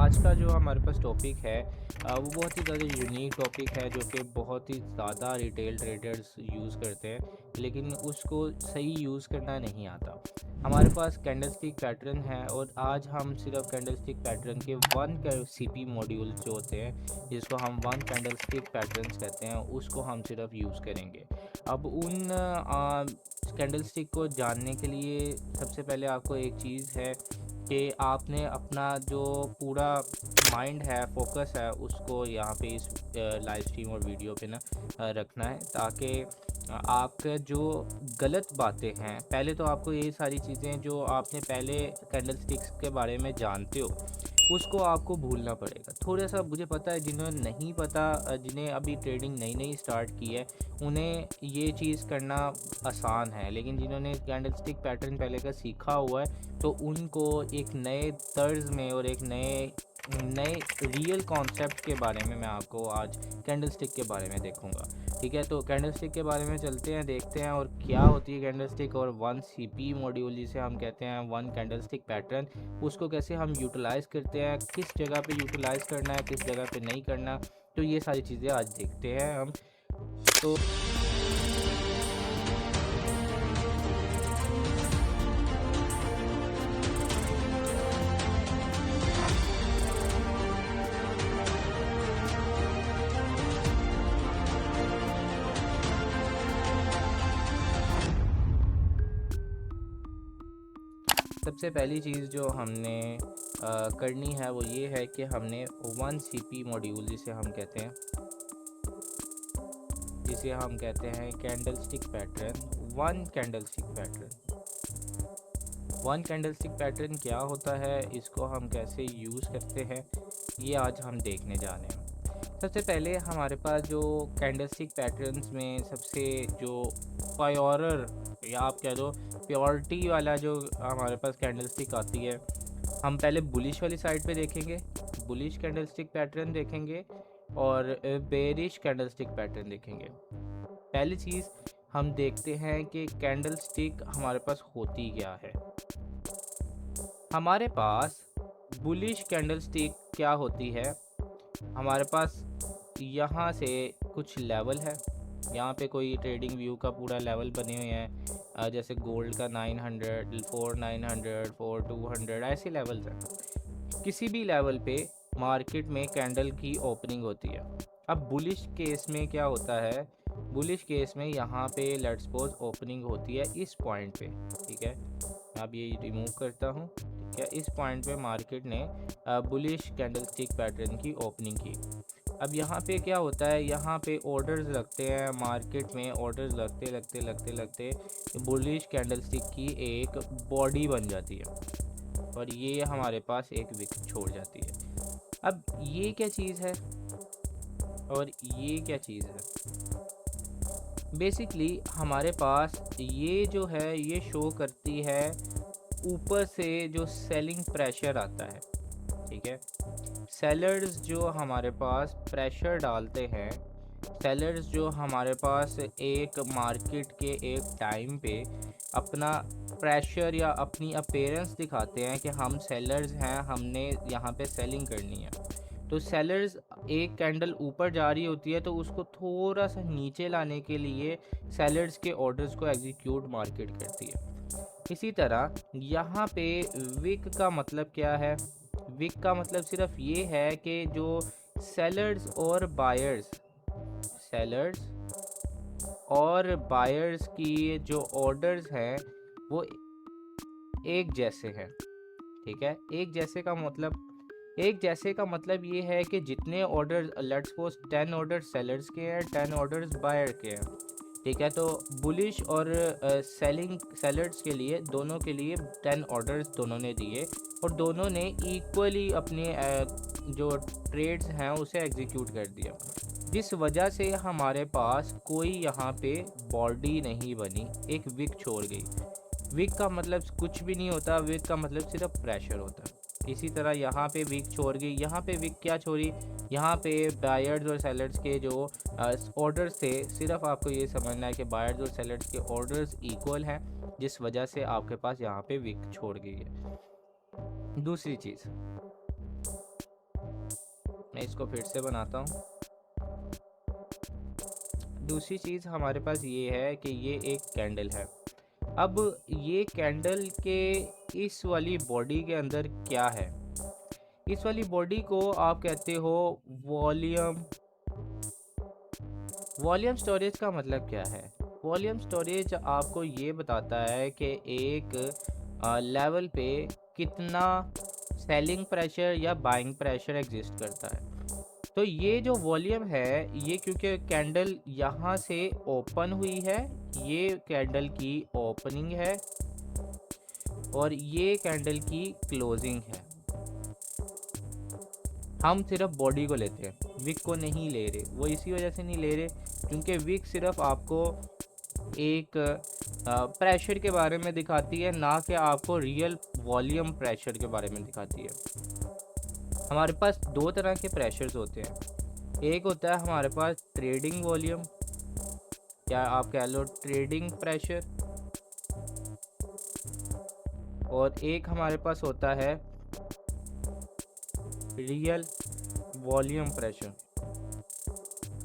आज का जो हमारे पास टॉपिक है वो बहुत ही ज़्यादा यूनिक टॉपिक है जो कि बहुत ही ज़्यादा रिटेल ट्रेडर्स यूज़ करते हैं, लेकिन उसको सही यूज़ करना नहीं आता। हमारे पास कैंडलस्टिक पैटर्न है और आज हम सिर्फ कैंडलस्टिक पैटर्न के वन सीपी मॉड्यूल जो होते हैं, जिसको हम वन कैंडलस्टिक पैटर्न्स कहते हैं, उसको हम सिर्फ यूज़ करेंगे। अब उन कैंडलस्टिक को जानने के लिए सबसे पहले आपको एक चीज़ है कि आपने अपना जो पूरा माइंड है, फोकस है, उसको यहाँ पे इस लाइव स्ट्रीम और वीडियो पे ना रखना है, ताकि आपका जो गलत बातें हैं, पहले तो आपको ये सारी चीज़ें जो आपने पहले कैंडलस्टिक्स के बारे में जानते हो, उसको आपको भूलना पड़ेगा। थोड़ा सा मुझे पता है जिन्हें नहीं पता, जिन्हें अभी ट्रेडिंग नई नई स्टार्ट की है, उन्हें ये चीज़ करना आसान है, लेकिन जिन्होंने कैंडलस्टिक पैटर्न पहले का सीखा हुआ है, तो उनको एक नए तर्ज में और एक नए नए रियल कॉन्सेप्ट के बारे में मैं आपको आज कैंडलस्टिक के बारे में देखूंगा। ठीक है, तो कैंडलस्टिक के बारे में चलते हैं, देखते हैं और क्या होती है कैंडलस्टिक, और वन सीपी मॉड्यूल जिसे हम कहते हैं वन कैंडलस्टिक पैटर्न, उसको कैसे हम यूटिलाइज़ करते हैं, किस जगह पे यूटिलाइज़ करना है, किस जगह पे नहीं करना। तो ये सारी चीज़ें आज देखते हैं हम। तो सबसे पहली चीज़ जो हमने करनी है वो ये है कि हमने वन सीपी मॉड्यूल जिसे हम कहते हैं candlestick pattern, one candlestick pattern क्या होता है, इसको हम कैसे यूज़ करते हैं, ये आज हम देखने जा रहे हैं। सबसे पहले हमारे पास जो कैंडलस्टिक पैटर्न्स में सबसे जो प्योरर, या आप कह दो प्योरिटी वाला जो हमारे पास कैंडलस्टिक आती है, हम पहले बुलिश वाली साइड पे देखेंगे, बुलिश कैंडलस्टिक पैटर्न देखेंगे और बेरिश कैंडलस्टिक पैटर्न देखेंगे। पहली चीज़ हम देखते हैं कि कैंडलस्टिक हमारे पास होती क्या है। हमारे पास बुलिश कैंडलस्टिक क्या होती है, हमारे पास यहाँ से कुछ लेवल है, यहाँ पे कोई ट्रेडिंग व्यू का पूरा लेवल बने हुए हैं, जैसे गोल्ड का 900, 4900, 4200, ऐसे लेवल्स हैं। किसी भी लेवल पे मार्केट में कैंडल की ओपनिंग होती है। अब बुलिश केस में क्या होता है, बुलिश केस में यहाँ पे लेट्स सपोज ओपनिंग होती है इस पॉइंट पे। ठीक है, अब ये रिमूव करता हूँ। ठीक है, इस पॉइंट पे मार्केट ने बुलिश कैंडलस्टिक पैटर्न की ओपनिंग की। अब यहाँ पे क्या होता है, यहाँ पे ऑर्डर्स लगते हैं, मार्केट में ऑर्डर्स लगते बुलिश कैंडलस्टिक की एक बॉडी बन जाती है और ये हमारे पास एक विक छोड़ जाती है। अब ये क्या चीज़ है और ये क्या चीज़ है, बेसिकली हमारे पास ये जो है ये शो करती है ऊपर से जो सेलिंग प्रेशर आता है। ठीक है, सेलर्स जो हमारे पास प्रेशर डालते हैं, सेलर्स जो हमारे पास एक मार्केट के एक टाइम पे अपना प्रेशर या अपनी अपीयरेंस दिखाते हैं कि हम सेलर्स हैं, हमने यहाँ पे सेलिंग करनी है। तो सेलर्स एक कैंडल ऊपर जा रही होती है तो उसको थोड़ा सा नीचे लाने के लिए सेलर्स के ऑर्डर्स को एग्जीक्यूट मार्केट करती है। इसी तरह यहाँ पे विक का मतलब क्या है, विक का मतलब सिर्फ ये है कि जो सेलर्स और बायर्स की जो ऑर्डर्स हैं वो एक जैसे हैं। ठीक है, एक जैसे का मतलब ये है कि जितने order let's suppose 10 order sellers के हैं, 10 ऑर्डर्स बायर के हैं। ठीक है, तो बुलिश और सेलिंग सेलर्स के लिए दोनों के लिए 10 ऑर्डर्स दोनों ने दिए और दोनों ने इक्वली अपने जो ट्रेड्स हैं उसे एग्जीक्यूट कर दिया, जिस वजह से हमारे पास कोई यहाँ पे बॉडी नहीं बनी, एक विक छोड़ गई। विक का मतलब कुछ भी नहीं होता, विक का मतलब सिर्फ प्रेशर होता है। इसी तरह यहाँ पे विक छोड़ गई, यहाँ पे विक क्या छोड़ी, यहाँ पे बायर्स और सेलर्स के जो ऑर्डर्स थे, सिर्फ आपको ये समझना है कि बायर्स और सेलर्स के ऑर्डर्स इक्वल हैं, जिस वजह से आपके पास यहाँ पे विक छोड़ गई है। दूसरी चीज़, मैं इसको फिर से बनाता हूँ। दूसरी चीज़ हमारे पास ये है कि ये एक कैंडल है। अब ये कैंडल के इस वाली बॉडी के अंदर क्या है? इस वाली बॉडी को आप कहते हो वॉल्यूम। वॉल्यूम स्टोरेज का मतलब क्या है? वॉल्यूम स्टोरेज आपको ये बताता है कि एक लेवल पे कितना सेलिंग प्रेशर या बाइंग प्रेशर एग्जिस्ट करता है। तो ये जो वॉल्यूम है, ये क्योंकि कैंडल यहाँ से ओपन हुई है, ये कैंडल की ओपनिंग है और ये कैंडल की क्लोजिंग है। हम सिर्फ बॉडी को लेते हैं, विक को नहीं ले रहे। वो इसी वजह से नहीं ले रहे क्योंकि विक सिर्फ आपको एक प्रेशर के बारे में दिखाती है, ना कि आपको रियल वॉल्यूम प्रेशर के बारे में दिखाती है। हमारे पास दो तरह के प्रेशर्स होते हैं। एक होता है हमारे पास ट्रेडिंग वॉल्यूम, या आप कह लो ट्रेडिंग प्रेशर, और एक हमारे पास होता है रियल वॉल्यूम प्रेशर।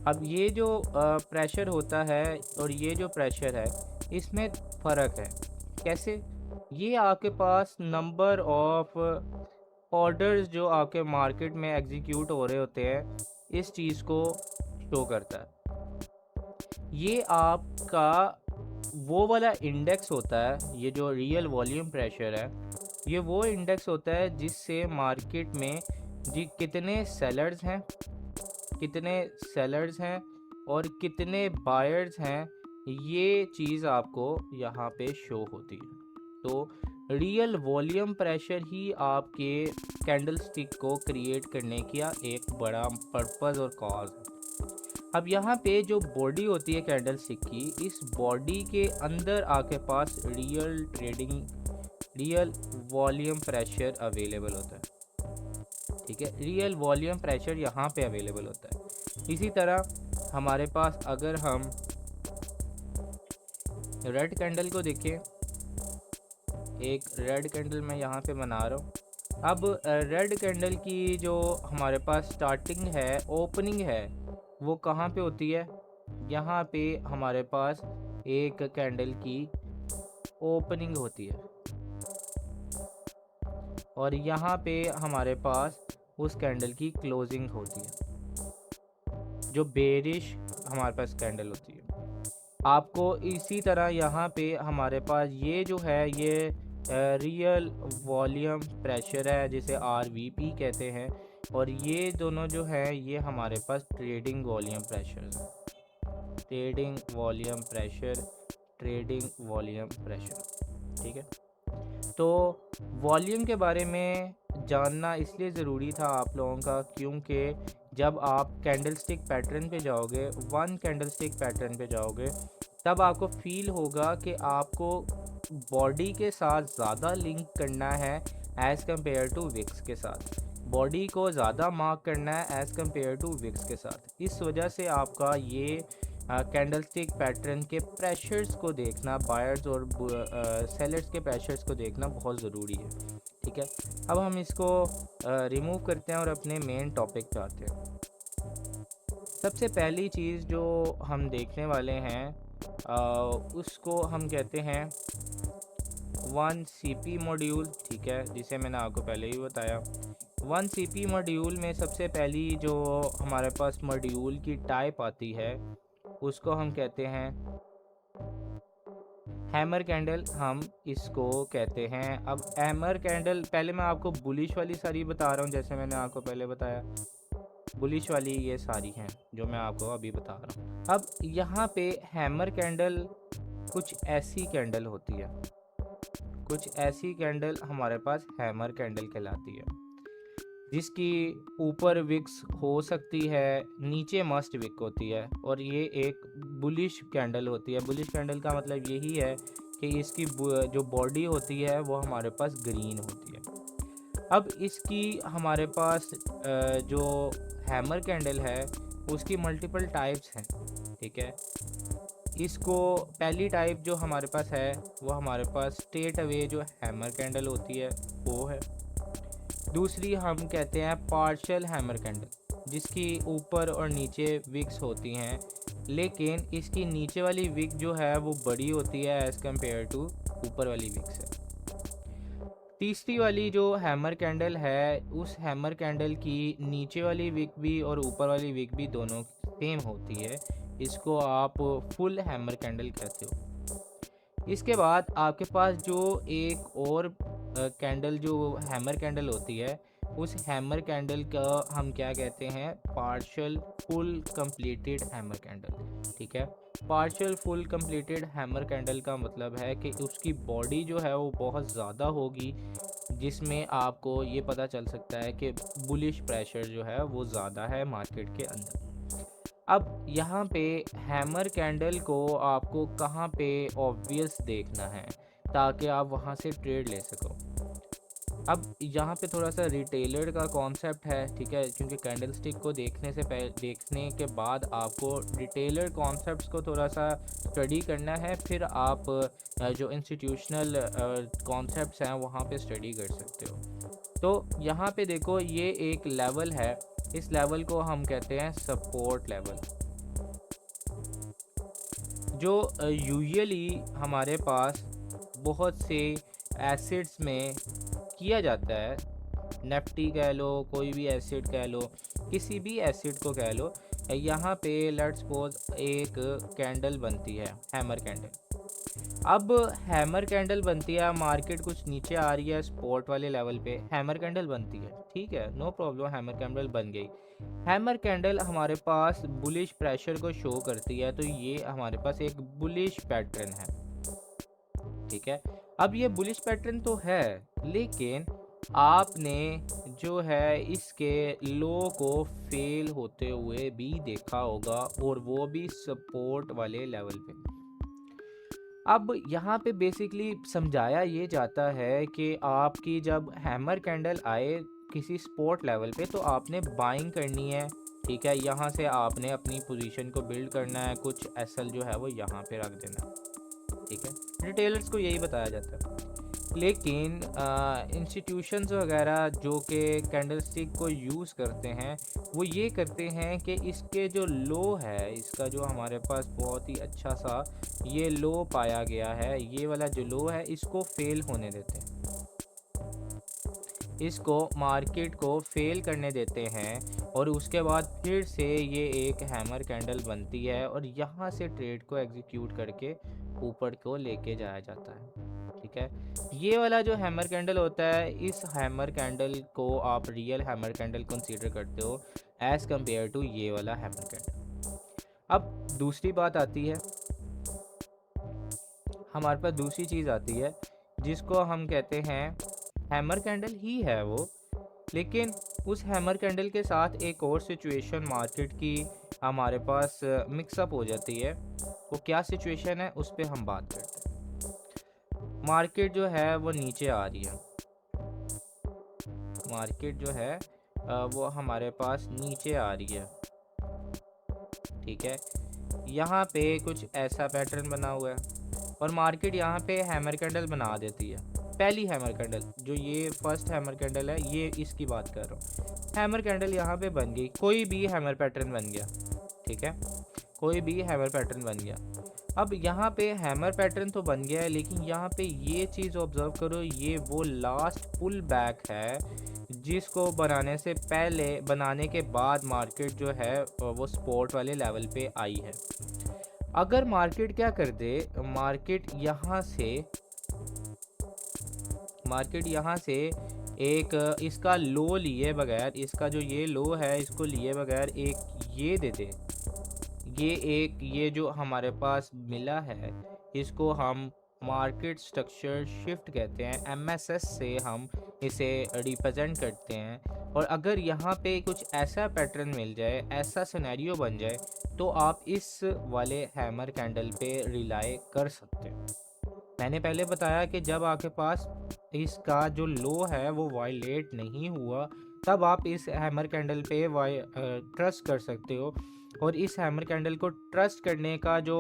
अब ये जो प्रेशर होता है और ये जो प्रेशर है, इसमें फ़र्क है। कैसे? ये आपके पास नंबर ऑफ ऑर्डर्स जो आपके मार्केट में एग्जीक्यूट हो रहे होते हैं, इस चीज़ को शो करता है। ये आपका वो वाला इंडेक्स होता है, ये जो रियल वॉल्यूम प्रेशर है, ये वो इंडेक्स होता है जिससे मार्केट में जी कितने सेलर्स हैं और कितने बायर्स हैं, ये चीज़ आपको यहाँ पे शो होती है। तो रियल वॉल्यूम प्रेशर ही आपके कैंडल स्टिक को क्रिएट करने का एक बड़ा पर्पज़ और कॉज है। अब यहाँ पे जो बॉडी होती है कैंडल स्टिक की, इस बॉडी के अंदर आपके पास रियल वॉल्यूम प्रेशर अवेलेबल होता है। ठीक है, रियल वॉल्यूम प्रेशर यहाँ पे अवेलेबल होता है। इसी तरह हमारे पास अगर हम रेड कैंडल को देखें, एक रेड कैंडल मैं यहाँ पे बना रहा हूँ। अब रेड कैंडल की जो हमारे पास स्टार्टिंग है, ओपनिंग है, वो कहाँ पे होती है? यहाँ पे हमारे पास एक कैंडल की ओपनिंग होती है और यहाँ पे हमारे पास उस कैंडल की क्लोजिंग होती है, जो बेरिश हमारे पास कैंडल होती है। आपको इसी तरह यहाँ पे हमारे पास ये जो है, ये रियल वॉल्यूम प्रेशर है, जिसे RVP कहते हैं, और ये दोनों जो है ये हमारे पास ट्रेडिंग वॉल्यूम प्रेशर है। Trading volume pressure. ठीक है, तो वॉल्यूम के बारे में जानना इसलिए ज़रूरी था आप लोगों का, क्योंकि जब आप कैंडलस्टिक पैटर्न पे जाओगे, वन कैंडलस्टिक पैटर्न पे जाओगे, तब आपको फील होगा कि आपको बॉडी के साथ ज़्यादा लिंक करना है एज़ कम्पेयर टू विक्स के साथ। बॉडी को ज़्यादा मार्क करना है एज़ कम्पेयर टू विक्स के साथ। इस वजह से आपका ये कैंडलस्टिक पैटर्न के प्रेशर्स को देखना, बायर्स और सेलर्स के प्रेशर्स को देखना बहुत ज़रूरी है। ठीक है, अब हम इसको रिमूव करते हैं और अपने मेन टॉपिक पे आते हैं। सबसे पहली चीज़ जो हम देखने वाले हैं उसको हम कहते हैं 1CP मॉड्यूल। ठीक है, जिसे मैंने आपको पहले ही बताया। 1CP मॉड्यूल में सबसे पहली जो हमारे पास मॉड्यूल की टाइप आती है, उसको हम कहते हैं हैमर कैंडल, हम इसको कहते हैं। अब हैमर कैंडल, पहले मैं आपको बुलिश वाली सारी बता रहा हूँ, जैसे मैंने आपको पहले बताया, बुलिश वाली ये सारी हैं जो मैं आपको अभी बता रहा हूँ। अब यहाँ पे हैमर कैंडल कुछ ऐसी कैंडल होती है, कुछ ऐसी कैंडल हमारे पास हैमर कैंडल कहलाती है, जिसकी ऊपर विक्स हो सकती है, नीचे मस्ट विक होती है, और ये एक बुलिश कैंडल होती है। बुलिश कैंडल का मतलब यही है कि इसकी जो बॉडी होती है वो हमारे पास ग्रीन होती है। अब इसकी हमारे पास जो हैमर कैंडल है उसकी मल्टीपल टाइप्स हैं। ठीक है, इसको पहली टाइप जो हमारे पास है वो हमारे पास स्ट्रेट अवे जो हैमर कैंडल होती है वो है। दूसरी हम कहते हैं पार्शियल हैमर कैंडल। जिसकी ऊपर और नीचे विक्स होती हैं, लेकिन इसकी नीचे वाली विक जो है वो बड़ी होती है एज़ कम्पेयर टू ऊपर वाली विक से। तीसरी वाली जो हैमर कैंडल है, उस हैमर कैंडल की नीचे वाली विक भी और ऊपर वाली विक भी दोनों सेम होती है। इसको आप फुल हैमर कैंडल कहते हो। इसके बाद आपके पास जो एक और कैंडल जो हैमर कैंडल होती है, उस हैमर कैंडल का हम क्या कहते हैं, partial full completed hammer candle. ठीक है, partial full completed hammer candle का मतलब है कि उसकी बॉडी जो है वो बहुत ज़्यादा होगी, जिसमें आपको ये पता चल सकता है कि बुलिश प्रेशर जो है वो ज़्यादा है मार्केट के अंदर। अब यहाँ पे हैमर कैंडल को आपको कहाँ पे ऑब्वियस देखना है ताकि आप वहाँ से ट्रेड ले सको। अब यहाँ पे थोड़ा सा रिटेलर का कॉन्सेप्ट है, ठीक है, क्योंकि कैंडल स्टिक को देखने के बाद आपको रिटेलर कॉन्सेप्ट्स को थोड़ा सा स्टडी करना है, फिर आप जो इंस्टीट्यूशनल कॉन्सेप्ट्स हैं वहाँ पे स्टडी कर सकते हो। तो यहाँ पे देखो, ये एक लेवल है, इस लेवल को हम कहते हैं सपोर्ट लेवल, जो यूजुअली हमारे पास बहुत से एसिड्स में किया जाता है। नेफ्टी कह लो, कोई भी एसिड कह लो, किसी भी एसिड को कह लो, यहाँ पे लेट्स सपोज एक कैंडल बनती है, हैमर कैंडल। अब हैमर कैंडल बनती है, मार्केट कुछ नीचे आ रही है, स्पॉट वाले लेवल पे हैमर कैंडल बनती है, ठीक है, नो प्रॉब्लम, हैमर कैंडल बन गई। हैमर कैंडल हमारे पास बुलिश प्रेशर को शो करती है, तो ये हमारे पास एक बुलिश पैटर्न है, ठीक है। अब ये बुलिश पैटर्न तो है, लेकिन आपने जो है इसके लो को फेल होते हुए भी देखा होगा, और वो भी सपोर्ट वाले लेवल पे। अब यहाँ पे बेसिकली समझाया ये जाता है कि आपकी जब हैमर कैंडल आए किसी सपोर्ट लेवल पे, तो आपने बाइंग करनी है, ठीक है, यहाँ से आपने अपनी पोजीशन को बिल्ड करना है, कुछ एसएल जो है वो यहाँ पे रख देना है, ठीक है। रिटेलर्स को यही बताया जाता है, लेकिन इंस्टीट्यूशंस वगैरह जो कि कैंडल स्टिक को यूज़ करते हैं, वो ये करते हैं कि इसके जो लो है, इसका जो हमारे पास बहुत ही अच्छा सा ये लो पाया गया है, ये वाला जो लो है, इसको फेल होने देते हैं, इसको मार्केट को फेल करने देते हैं, और उसके बाद फिर से ये एक हैमर कैंडल बनती है, और यहाँ से ट्रेड को एग्जीक्यूट करके ऊपर को लेके जाया जाता है, ठीक है। ये वाला जो हैमर कैंडल होता है, इस हैमर कैंडल को आप रियल हैमर कैंडल कंसीडर करते हो एज़ कम्पेयर टू ये वाला हैमर कैंडल। अब दूसरी बात आती है, हमारे पास दूसरी चीज़ आती है जिसको हम कहते हैं, हैमर कैंडल ही है वो, लेकिन उस हैमर कैंडल के साथ एक और सिचुएशन मार्केट की हमारे पास मिक्सअप हो जाती है। वो क्या सिचुएशन है, उस पर हम बात करते हैं। मार्केट जो है वो नीचे आ रही है, मार्केट जो है वो हमारे पास नीचे आ रही है, ठीक है। यहाँ पे कुछ ऐसा पैटर्न बना हुआ है, और मार्केट यहाँ पे हैमर कैंडल बना देती है, पहली हैमर कैंडल, जो ये फर्स्ट हैमर कैंडल है, ये इसकी बात कर रहा हूँ। हैमर कैंडल यहाँ पे बन गई, कोई भी हैमर पैटर्न बन गया, ठीक है, कोई भी हैमर पैटर्न बन गया। अब यहाँ पे हैमर पैटर्न तो बन गया है, लेकिन यहाँ पे ये चीज़ ऑब्जर्व करो, ये वो लास्ट पुल बैक है जिसको बनाने से पहले, बनाने के बाद मार्केट जो है वो सपोर्ट वाले लेवल पे आई है। अगर मार्केट क्या कर दे, मार्केट यहाँ से एक इसका लो लिए बगैर, इसका जो ये लो है इसको लिए बगैर एक ये दे दे, ये जो हमारे पास मिला है, इसको हम मार्केट स्ट्रक्चर शिफ्ट कहते हैं, एमएसएस से हम इसे रिप्रेजेंट करते हैं। और अगर यहाँ पे कुछ ऐसा पैटर्न मिल जाए, ऐसा सिनेरियो बन जाए, तो आप इस वाले हैमर कैंडल पे रिलाई कर सकते हो। मैंने पहले बताया कि जब आपके पास इसका जो लो है वो वायलेट नहीं हुआ, तब आप इस हैमर कैंडल पे ट्रस्ट कर सकते हो। और इस हैमर कैंडल को ट्रस्ट करने का जो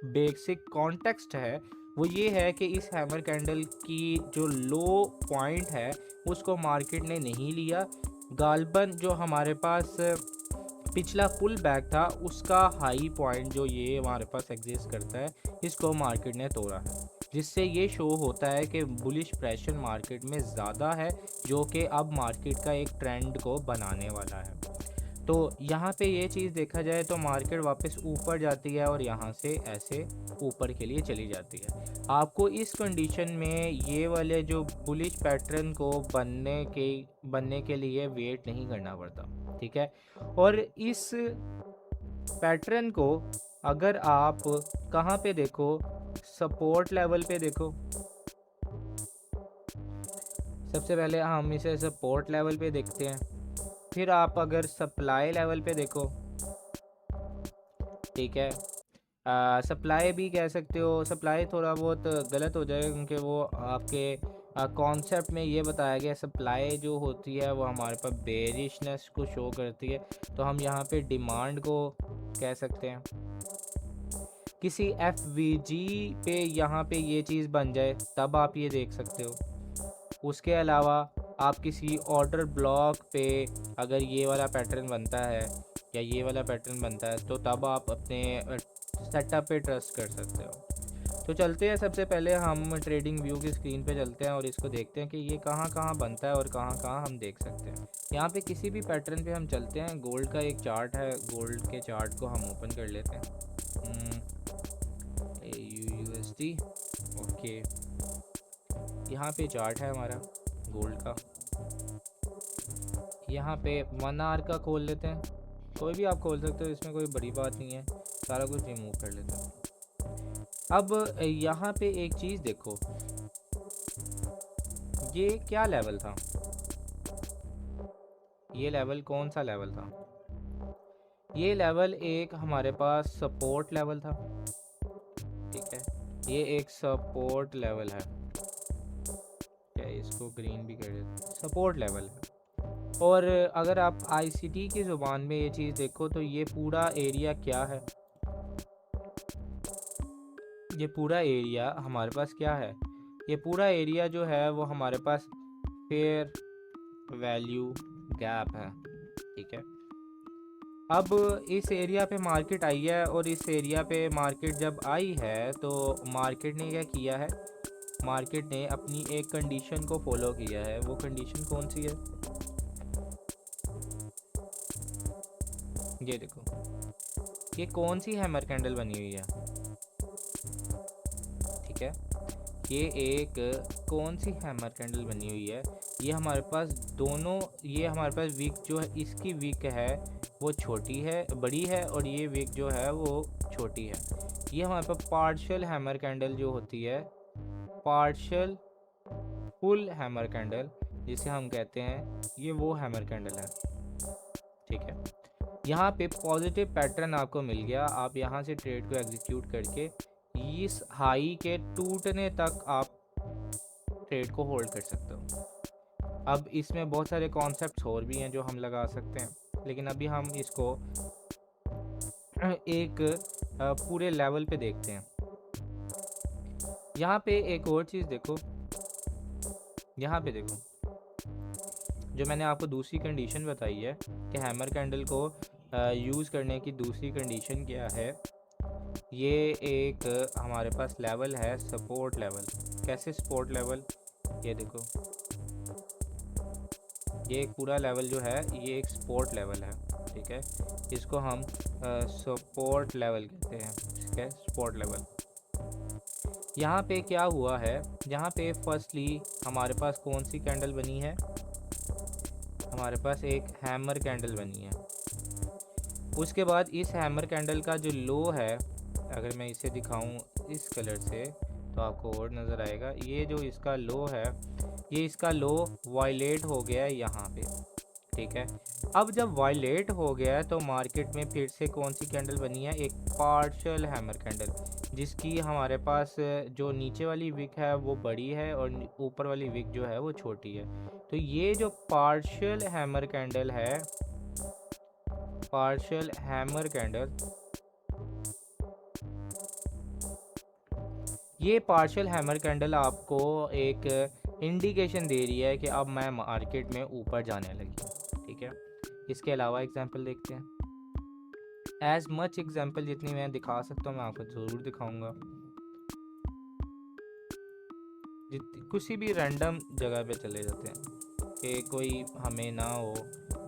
बेसिक कॉन्टेक्स्ट है वो ये है कि इस हैमर कैंडल की जो लो पॉइंट है उसको मार्केट ने नहीं लिया। गालबन जो हमारे पास पिछला पुल बैक था उसका हाई पॉइंट जो ये हमारे पास एग्जिस्ट करता है, इसको मार्केट ने तोड़ा है, जिससे ये शो होता है कि बुलिश प्रेशर मार्केट में ज़्यादा है, जो कि अब मार्केट का एक ट्रेंड को बनाने वाला है। तो यहाँ पे ये चीज़ देखा जाए तो मार्केट वापस ऊपर जाती है और यहाँ से ऐसे ऊपर के लिए चली जाती है। आपको इस कंडीशन में ये वाले जो बुलिश पैटर्न को बनने के लिए वेट नहीं करना पड़ता, ठीक है। और इस पैटर्न को अगर आप कहाँ पे देखो, सपोर्ट लेवल पे देखो। सबसे पहले हम इसे सपोर्ट लेवल पे देखते हैं, फिर आप अगर सप्लाई लेवल पे देखो, ठीक है। सप्लाई भी कह सकते हो, सप्लाई थोड़ा बहुत गलत हो जाएगा क्योंकि वो आपके कॉन्सेप्ट में ये बताया गया सप्लाई जो होती है वो हमारे पास बेरिशनेस को शो करती है, तो हम यहाँ पे डिमांड को कह सकते हैं। किसी FVG पे यहाँ पे ये चीज़ बन जाए तब आप ये देख सकते हो। उसके अलावा आप किसी ऑर्डर ब्लॉक पे अगर ये वाला पैटर्न बनता है या ये वाला पैटर्न बनता है तो तब आप अपने सेटअप पे ट्रस्ट कर सकते हो। तो चलते हैं, सबसे पहले हम ट्रेडिंग व्यू की स्क्रीन पे चलते हैं और इसको देखते हैं कि ये कहाँ कहाँ बनता है और कहाँ कहाँ हम देख सकते हैं। यहाँ पे किसी भी पैटर्न पे हम चलते हैं। गोल्ड का एक चार्ट है, गोल्ड के चार्ट को हम ओपन कर लेते हैं। AUUSD, ओके, यहाँ पे चार्ट है हमारा गोल्ड का। यहाँ पे 1 आवर का खोल लेते हैं, कोई भी आप खोल सकते हो, इसमें कोई बड़ी बात नहीं है, सारा कुछ रिमूव कर लेते हैं। अब यहाँ पे एक चीज़ देखो, ये क्या लेवल था, ये लेवल कौन सा लेवल था? ये लेवल एक हमारे पास सपोर्ट लेवल था, ठीक है, ये एक सपोर्ट लेवल है, क्या इसको ग्रीन भी कर देते, सपोर्ट लेवल है। और अगर आप ICT की ज़ुबान में ये चीज़ देखो तो ये पूरा एरिया क्या है, ये पूरा एरिया हमारे पास क्या है, ये पूरा एरिया जो है वो हमारे पास फेयर वैल्यू गैप है, ठीक है। अब इस एरिया पे मार्केट आई है और इस एरिया पे मार्केट जब आई है तो मार्केट ने क्या किया है, मार्केट ने अपनी एक कंडीशन को फॉलो किया है। वो कंडीशन कौन सी है, ये देखो, ये कौन सी हैमर कैंडल बनी हुई है, ठीक है, ये एक कौन सी हैमर कैंडल बनी हुई है, ये हमारे पास दोनों, ये हमारे पास वीक जो है, इसकी वीक है वो छोटी है, बड़ी है, और ये वीक जो है वो छोटी है। ये हमारे पास पार्शियल हैमर कैंडल जो होती है, पार्शियल फुल हैमर कैंडल जिसे हम कहते हैं, ये वो हैमर कैंडल है, ठीक है। यहाँ पे पॉजिटिव पैटर्न आपको मिल गया, आप यहाँ से ट्रेड को एग्जीक्यूट करके इस हाई के टूटने तक आप ट्रेड को होल्ड कर सकते हो। अब इसमें बहुत सारे कॉन्सेप्ट्स और भी हैं जो हम लगा सकते हैं, लेकिन अभी हम इसको एक पूरे लेवल पे देखते हैं। यहाँ पे एक और चीज़ देखो, यहाँ पे देखो, जो मैंने आपको दूसरी कंडीशन बताई है कि हैमर कैंडल को यूज़ करने की दूसरी कंडीशन क्या है, ये एक हमारे पास लेवल है सपोर्ट लेवल। कैसे सपोर्ट लेवल, ये देखो, ये एक पूरा लेवल जो है ये एक सपोर्ट लेवल है, ठीक है, इसको हम सपोर्ट लेवल कहते हैं, ठीक है, सपोर्ट लेवल। यहाँ पे क्या हुआ है, यहाँ पे फर्स्टली हमारे पास कौन सी कैंडल बनी है, हमारे पास एक हैमर कैंडल बनी है। उसके बाद इस हैमर कैंडल का जो लो है, अगर मैं इसे दिखाऊं इस कलर से तो आपको और नज़र आएगा, ये जो इसका लो है, ये इसका लो वायलेट हो गया है यहाँ पे, ठीक है। अब जब वायलेट हो गया है तो मार्केट में फिर से कौन सी कैंडल बनी है, एक पार्शियल हैमर कैंडल, जिसकी हमारे पास जो नीचे वाली विक है वो बड़ी है और ऊपर वाली विक जो है वो छोटी है। तो ये जो पार्शियल हैमर कैंडल है, पार्शियल हैमर कैंडल, ये पार्शियल हैमर कैंडल आपको एक इंडिकेशन दे रही है कि अब मैं मार्केट में ऊपर जाने लगी, ठीक है। इसके अलावा एग्जांपल देखते हैं, एज मच एग्जाम्पल जितनी मैं दिखा सकता हूँ मैं आपको ज़रूर दिखाऊंगा। किसी भी रैंडम जगह पे चले जाते हैं कि कोई हमें ना हो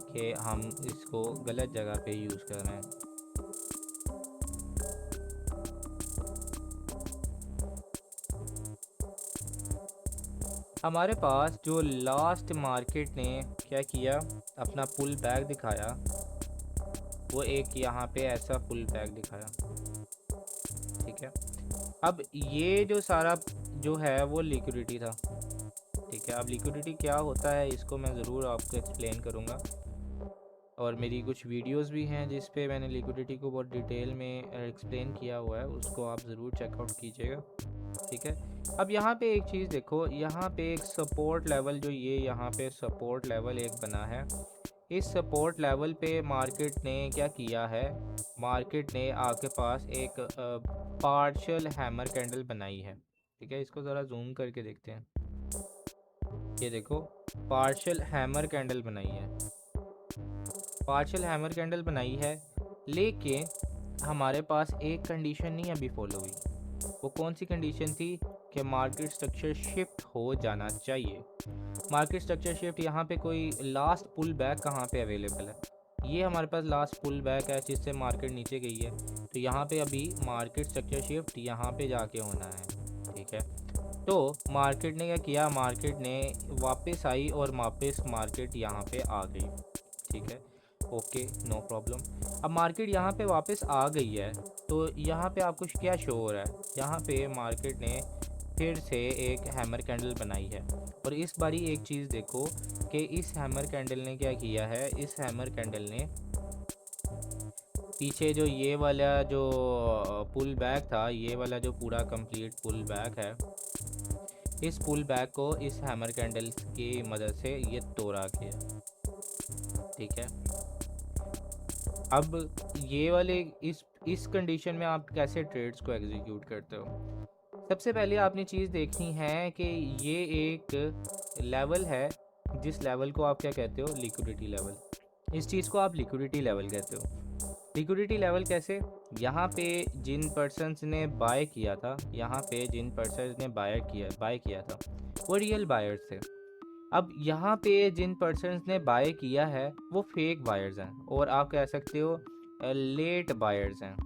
कि हम इसको गलत जगह पे यूज़ कर रहे हैं। हमारे पास जो लास्ट मार्केट ने क्या किया, अपना पुल बैक दिखाया, वो एक यहाँ पे ऐसा पुल बैक दिखाया, ठीक है। अब ये जो सारा जो है वो लिक्विडिटी था, ठीक है। अब लिक्विडिटी क्या होता है इसको मैं ज़रूर आपको एक्सप्लेन करूँगा, और मेरी कुछ वीडियोस भी हैं जिस पे मैंने लिक्विडिटी को बहुत डिटेल में एक्सप्लेन किया हुआ है, उसको आप ज़रूर चेकआउट कीजिएगा, ठीक है। अब यहाँ पे एक चीज़ देखो, यहाँ पे एक सपोर्ट लेवल, जो ये यहाँ पे सपोर्ट लेवल एक बना है, इस सपोर्ट लेवल पे मार्केट ने क्या किया है, मार्केट ने आपके पास एक पार्शियल हैमर कैंडल बनाई है, ठीक है। इसको ज़रा जूम करके देखते हैं, ये देखो पार्शियल हैमर कैंडल बनाई है, पार्शियल हैमर कैंडल बनाई है, लेकिन हमारे पास एक कंडीशन नहीं अभी फॉलो हुई। वो कौन सी कंडीशन थी कि मार्केट स्ट्रक्चर शिफ्ट हो जाना चाहिए। मार्केट स्ट्रक्चर शिफ्ट, यहाँ पे कोई लास्ट पुल बैक कहाँ पे अवेलेबल है, ये हमारे पास लास्ट पुल बैक है जिससे मार्केट नीचे गई है, तो यहाँ पे अभी मार्केट स्ट्रक्चर शिफ्ट यहाँ पे जाके होना है, ठीक है। तो मार्केट ने क्या किया, मार्केट ने वापस आई और वापस मार्केट यहाँ पे आ गई, ठीक है, ओके नो प्रॉब्लम। अब मार्केट यहाँ पे वापस आ गई है, तो यहाँ पे आपको क्या शो हो रहा है, यहाँ पे मार्केट ने फिर से एक हैमर कैंडल बनाई है, और इस बारी एक चीज़ देखो कि इस हैमर कैंडल ने क्या किया है, इस हैमर कैंडल ने पीछे जो ये वाला जो पुल बैक था, ये वाला जो पूरा कंप्लीट पुल बैक है, इस पुल बैक को इस हैमर कैंडल की मदद से ये तोड़ा गया, ठीक है। अब ये वाले इस कंडीशन में आप कैसे ट्रेड्स को एग्जीक्यूट करते हो। सबसे पहले आपने चीज़ देखनी है कि ये एक लेवल है, जिस लेवल को आप क्या कहते हो, लिक्विडिटी लेवल। इस चीज़ को आप लिक्विडिटी लेवल कहते हो। लिक्विडिटी लेवल कैसे, यहाँ पे जिन पर्सन्स ने बाय किया था, यहाँ पे जिन पर्सन्स ने बाय किया था वो रियल बायर्स थे। अब यहाँ पे जिन पर्सन्स ने बाय किया है वो फेक बायर्स हैं, और आप कह सकते हो लेट बायर्स हैं।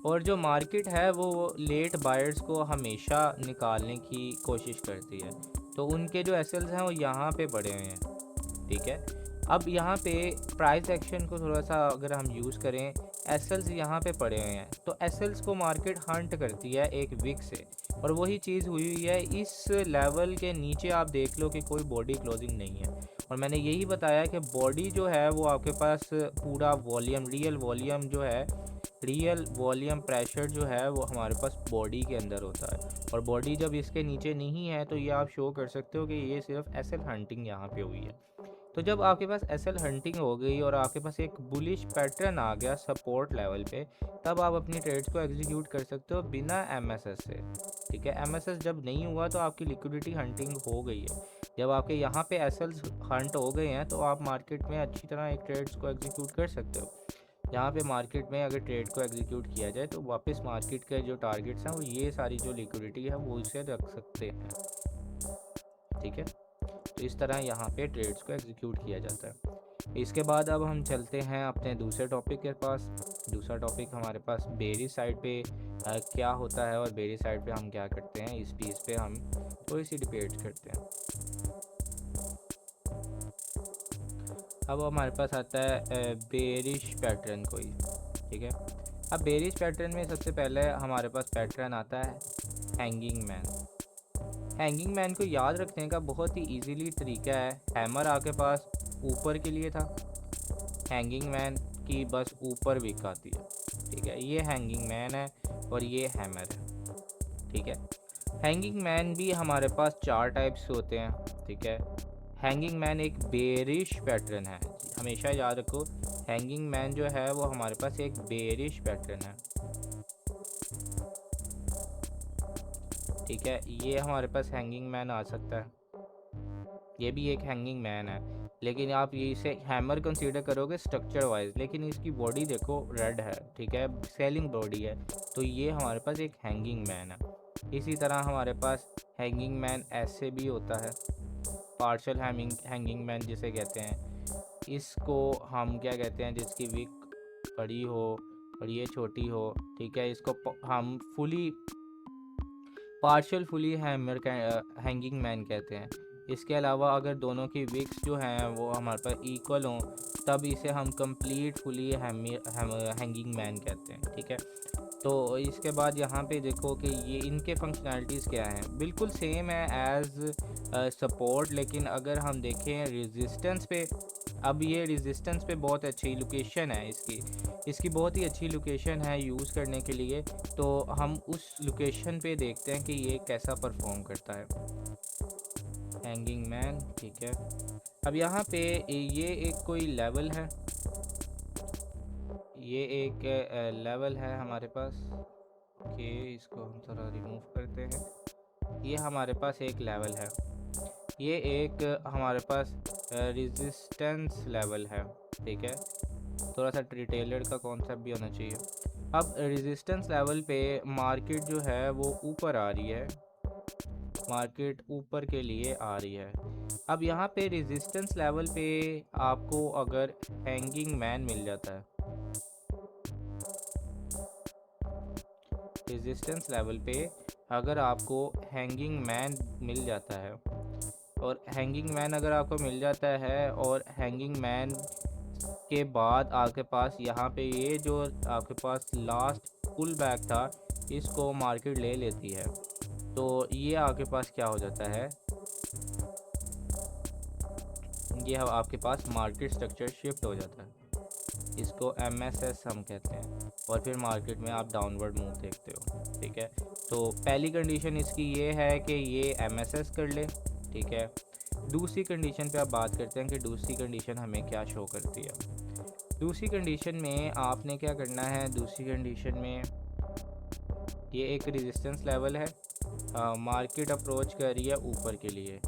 और जो मार्केट है वो लेट बायर्स को हमेशा निकालने की कोशिश करती है, तो उनके जो एसएल्स हैं वो यहाँ पे पड़े हुए हैं, ठीक है। अब यहाँ पे प्राइस एक्शन को थोड़ा सा अगर हम यूज़ करें, एसएल्स यहाँ पे पड़े हुए हैं, तो एसएल्स को मार्केट हंट करती है एक विक से, और वही चीज़ हुई हुई है इस लेवल के नीचे। आप देख लो कि कोई बॉडी क्लोजिंग नहीं है, और मैंने यही बताया कि बॉडी जो है वो आपके पास पूरा वॉल्यूम, रियल वॉल्यूम प्रेशर जो है वो हमारे पास बॉडी के अंदर होता है, और बॉडी जब इसके नीचे नहीं है तो ये आप शो कर सकते हो कि ये सिर्फ एसएल हंटिंग यहाँ पे हुई है। तो जब आपके पास एसएल हंटिंग हो गई और आपके पास एक बुलिश पैटर्न आ गया सपोर्ट लेवल पे, तब आप अपनी ट्रेड्स को एग्जीक्यूट कर सकते हो बिना एमएसएस से, ठीक है। एमएसएस जब नहीं हुआ तो आपकी लिक्विडिटी हंटिंग हो गई है। जब आपके यहाँ पे एसएल्स हंट हो गए हैं तो आप मार्केट में अच्छी तरह एक ट्रेड्स को एग्जीक्यूट कर सकते हो। यहाँ पे मार्केट में अगर ट्रेड को एग्जीक्यूट किया जाए तो वापस मार्केट के जो टारगेट्स हैं वो ये सारी जो लिक्विडिटी है वो इसे रख सकते हैं, ठीक है। तो इस तरह यहाँ पे ट्रेड्स को एग्जीक्यूट किया जाता है। इसके बाद अब हम चलते हैं अपने दूसरे टॉपिक के पास। दूसरा टॉपिक हमारे पास बेरिश साइड पे क्या होता है और बेरिश साइड पे हम क्या करते हैं, इस पीस पे हम थोड़ी सी डिबेट करते हैं। अब हमारे पास आता है बेरिश पैटर्न कोई, ठीक है। अब बेरिश पैटर्न में सबसे पहले हमारे पास पैटर्न आता है हैंगिंग मैन। हैंगिंग मैन को याद रखने का बहुत ही इजीली तरीका है, हैमर आपके पास ऊपर के लिए था, हैंगिंग मैन की बस ऊपर विक आती है, ठीक है। ये हैंगिंग मैन है और ये हैमर है, ठीक है। हैंगिंग मैन भी हमारे पास 4 टाइप्स होते हैं, ठीक है। हैंगिंग मैन एक बेरिश पैटर्न है, हमेशा याद रखो हैंगिंग मैन जो है वो हमारे पास एक बेरिश पैटर्न है, ठीक है। ये हमारे पास हैंगिंग मैन आ सकता है, ये भी एक हैंगिंग मैन है। लेकिन आप ये इसे हैमर कंसीडर करोगे स्ट्रक्चर वाइज, लेकिन इसकी बॉडी देखो रेड है, ठीक है, सेलिंग बॉडी है। तो ये हमारे पास एक हैंगिंग मैन है। इसी तरह हमारे पास हैंगिंग मैन ऐसे भी होता है, पार्शल हैंगिंग मैन जिसे कहते हैं। इसको हम क्या कहते हैं, जिसकी विक बड़ी हो और ये छोटी हो, ठीक है, इसको हम पार्शल फुली हैंगिंग मैन कहते हैं। इसके अलावा अगर दोनों की विक्स जो हैं वो हमारे पास इक्वल हों, तब इसे हम कंप्लीट फुली हैंगिंग मैन कहते हैं, ठीक है। तो इसके बाद यहाँ पे देखो कि ये इनके फंक्शनैलिटीज़ क्या हैं, बिल्कुल सेम है एज़ सपोर्ट, लेकिन अगर हम देखें रेजिस्टेंस पे, अब ये रेजिस्टेंस पे बहुत अच्छी लोकेशन है इसकी बहुत ही अच्छी लोकेशन है यूज़ करने के लिए। तो हम उस लोकेशन पे देखते हैं कि ये कैसा परफॉर्म करता है हैंगिंग मैन, ठीक है। अब यहाँ पे ये एक कोई लेवल है, ये एक लेवल है हमारे पास, ओके, इसको हम थोड़ा रिमूव करते हैं। ये हमारे पास एक लेवल है, ये एक हमारे पास रेजिस्टेंस लेवल है, ठीक है। थोड़ा सा डिटेलर का कॉन्सेप्ट भी होना चाहिए। अब रेजिस्टेंस लेवल पे मार्केट जो है वो ऊपर आ रही है, मार्केट ऊपर के लिए आ रही है। अब यहाँ पे रेजिस्टेंस लेवल पे आपको अगर हैंगिंग मैन मिल जाता है, रेजिस्टेंस लेवल पे अगर आपको हैंगिंग मैन मिल जाता है, और हैंगिंग मैन अगर आपको मिल जाता है, और हैंगिंग मैन के बाद आपके पास यहाँ पे ये जो आपके पास लास्ट पुल बैक था, इसको मार्केट ले लेती है, तो ये आपके पास क्या हो जाता है, ये आपके पास मार्केट स्ट्रक्चर शिफ्ट हो जाता है, इसको MSS हम कहते हैं, और फिर मार्केट में आप डाउनवर्ड मूव देखते हो, ठीक है। तो पहली कंडीशन इसकी ये है कि ये MSS कर ले, ठीक है। दूसरी कंडीशन पे आप बात करते हैं कि दूसरी कंडीशन हमें क्या शो करती है। दूसरी कंडीशन में आपने क्या करना है, दूसरी कंडीशन में ये एक रेजिस्टेंस लेवल है, मार्केट अप्रोच कर रही है ऊपर के लिए,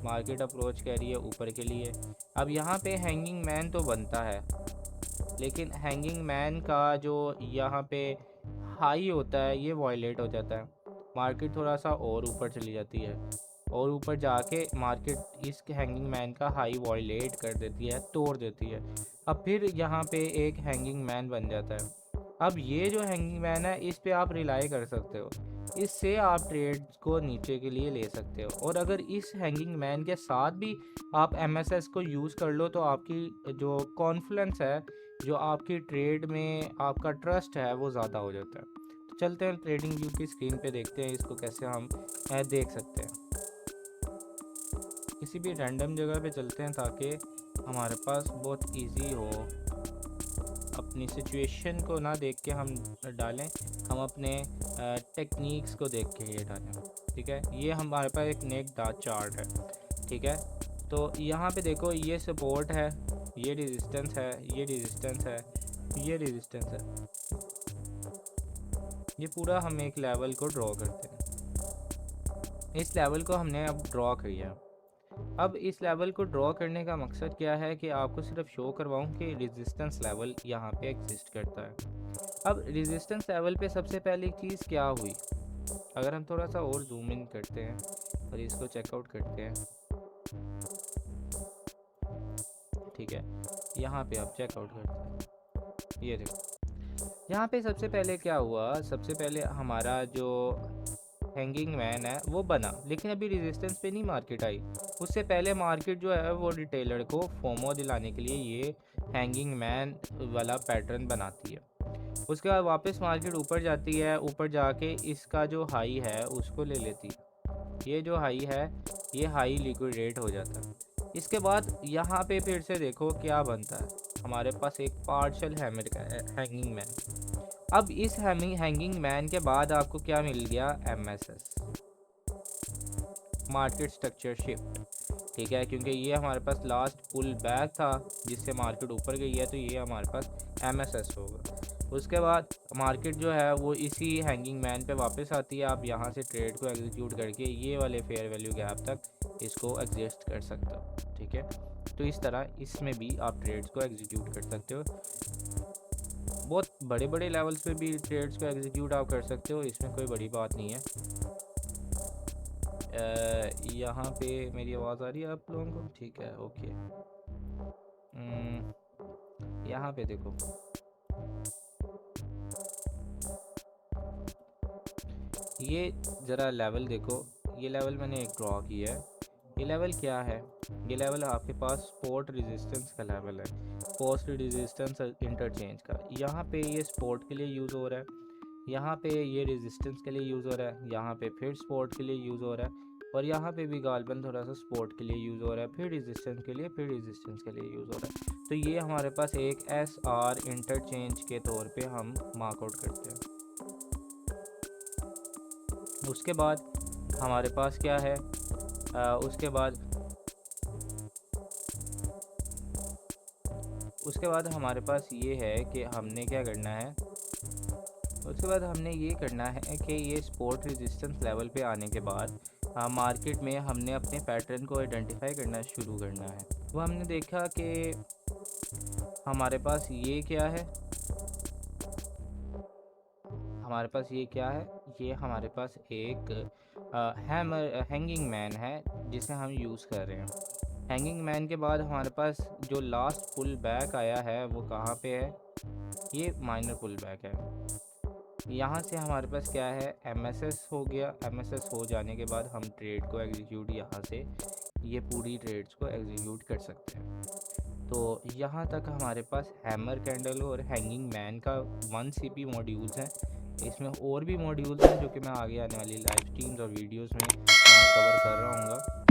मार्केट अप्रोच कर रही है ऊपर के लिए। अब यहाँ पे हैंगिंग मैन तो बनता है, लेकिन हैंगिंग मैन का जो यहाँ पे हाई होता है ये वायलेट हो जाता है, मार्केट थोड़ा सा और ऊपर चली जाती है, और ऊपर जाके मार्केट इस हैंगिंग मैन का हाई वायलेट कर देती है, तोड़ देती है। अब फिर यहाँ पे एक हैंगिंग मैन बन जाता है। अब ये जो हैंगिंग मैन है इस पे आप रिलाई कर सकते हो, इससे आप ट्रेड को नीचे के लिए ले सकते हो। और अगर इस हैंगिंग मैन के साथ भी आप MSS को यूज़ कर लो, तो आपकी जो कॉन्फिडेंस है, जो आपकी ट्रेड में आपका ट्रस्ट है, वो ज़्यादा हो जाता है। तो चलते हैं ट्रेडिंग व्यू की स्क्रीन पे देखते हैं इसको कैसे हम देख सकते हैं। किसी भी रैंडम जगह पे चलते हैं ताकि हमारे पास बहुत इजी हो, अपनी सिचुएशन को ना देख के हम डालें, हम अपने टेक्निक्स को देख के ये डालें, ठीक है। ये हमारे पास एक नेक डार्ट चार्ट है, ठीक है। तो यहाँ पे देखो ये सपोर्ट है, ये रेजिस्टेंस है, ये रेजिस्टेंस है, ये रेजिस्टेंस है, ये पूरा हम एक लेवल को ड्रॉ करते हैं। इस लेवल को हमने अब ड्रॉ किया। अब इस लेवल को ड्रॉ करने का मकसद क्या है कि आपको सिर्फ शो करवाऊँ कि रेजिस्टेंस लेवल यहाँ पे एग्जिस्ट करता है। अब रेजिस्टेंस लेवल पे सबसे पहली चीज़ क्या हुई, अगर हम थोड़ा सा और जूम इन करते हैं और इसको चेकआउट करते हैं, ठीक है, यहाँ पे आप चेकआउट करते हैं, ये देखो यहाँ पे सबसे पहले क्या हुआ, सबसे पहले हमारा जो हैंगिंग मैन है वो बना, लेकिन अभी रेजिस्टेंस पे नहीं मार्केट आई। उससे पहले मार्केट जो है वो रिटेलर को फोमो दिलाने के लिए ये हैंगिंग मैन वाला पैटर्न बनाती है। उसके बाद वापस मार्केट ऊपर जाती है, ऊपर जाके इसका जो हाई है उसको ले लेती है, ये जो हाई है ये हाई लिक्विडेट हो जाता है। इसके बाद यहाँ पे फिर से देखो क्या बनता है, हमारे पास एक पार्शल हैंगिंग मैन। अब इस हैंगिंग मैन के बाद आपको क्या मिल गया, MSS, मार्केट स्ट्रक्चर शिफ्ट, ठीक है, क्योंकि ये हमारे पास लास्ट पुल बैक था जिससे मार्केट ऊपर गई है, तो ये हमारे पास MSS होगा। उसके बाद मार्केट जो है वो इसी हैंगिंग मैन पे वापस आती है। आप यहाँ से ट्रेड को एग्जीक्यूट करके ये वाले फेयर वैल्यू गैप तक इसको एग्जिस्ट कर सकते हो, ठीक है। तो इस तरह इसमें भी आप ट्रेड्स को एग्जीक्यूट कर सकते हो। बहुत बड़े बड़े लेवल्स पे भी ट्रेड्स को एग्जीक्यूट आप कर सकते हो, इसमें कोई बड़ी बात नहीं है। यहाँ पे मेरी आवाज़ आ रही है आप लोगों को? ठीक है, ओके। यहाँ पे देखो, ये ज़रा लेवल देखो, ये लेवल मैंने एक ड्रॉ किया है। ये लेवल क्या है? ये लेवल आपके पास सपोर्ट रेजिस्टेंस का लेवल है, पोस्ट रेजिस्टेंस इंटरचेंज का। यहाँ पे ये सपोर्ट के लिए यूज़ हो रहा है, यहाँ पे ये रेजिस्टेंस के लिए यूज़ हो रहा है, यहाँ पे फिर सपोर्ट के लिए यूज़ हो रहा है, और यहाँ पे भी गालबन थोड़ा सा सपोर्ट के लिए यूज़ हो रहा है, फिर रेजिस्टेंस के लिए, फिर रेजिस्टेंस के लिए यूज़ हो रहा है। तो ये हमारे पास एक SR इंटरचेंज के तौर पे हम मार्कआउट करते हैं। उसके बाद हमारे पास क्या है? उसके बाद हमारे पास ये है कि हमने क्या करना है, उसके बाद हमने ये करना है कि ये सपोर्ट रेजिस्टेंस लेवल पे आने के बाद मार्केट में हमने अपने पैटर्न को आइडेंटिफाई करना शुरू करना है। वो हमने देखा कि हमारे पास ये क्या है, हमारे पास ये क्या है, ये हमारे पास एक हैंगिंग मैन है जिसे हम यूज़ कर रहे हैं। हैंगिंग मैन के बाद हमारे पास जो लास्ट पुल बैक आया है वो कहाँ पे है? ये माइनर पुल बैक है। यहाँ से हमारे पास क्या है? MSS हो गया। MSS हो जाने के बाद हम ट्रेड को एग्जीक्यूट, यहाँ से ये पूरी ट्रेड्स को एग्जीक्यूट कर सकते हैं। तो यहाँ तक हमारे पास हैमर कैंडल और हैंगिंग मैन का 1 CP मॉड्यूल्स हैं। इसमें और भी मॉड्यूल्स हैं जो कि मैं आगे आने वाली लाइव स्ट्रीम्स और वीडियोस में कवर कर रहा हूँ।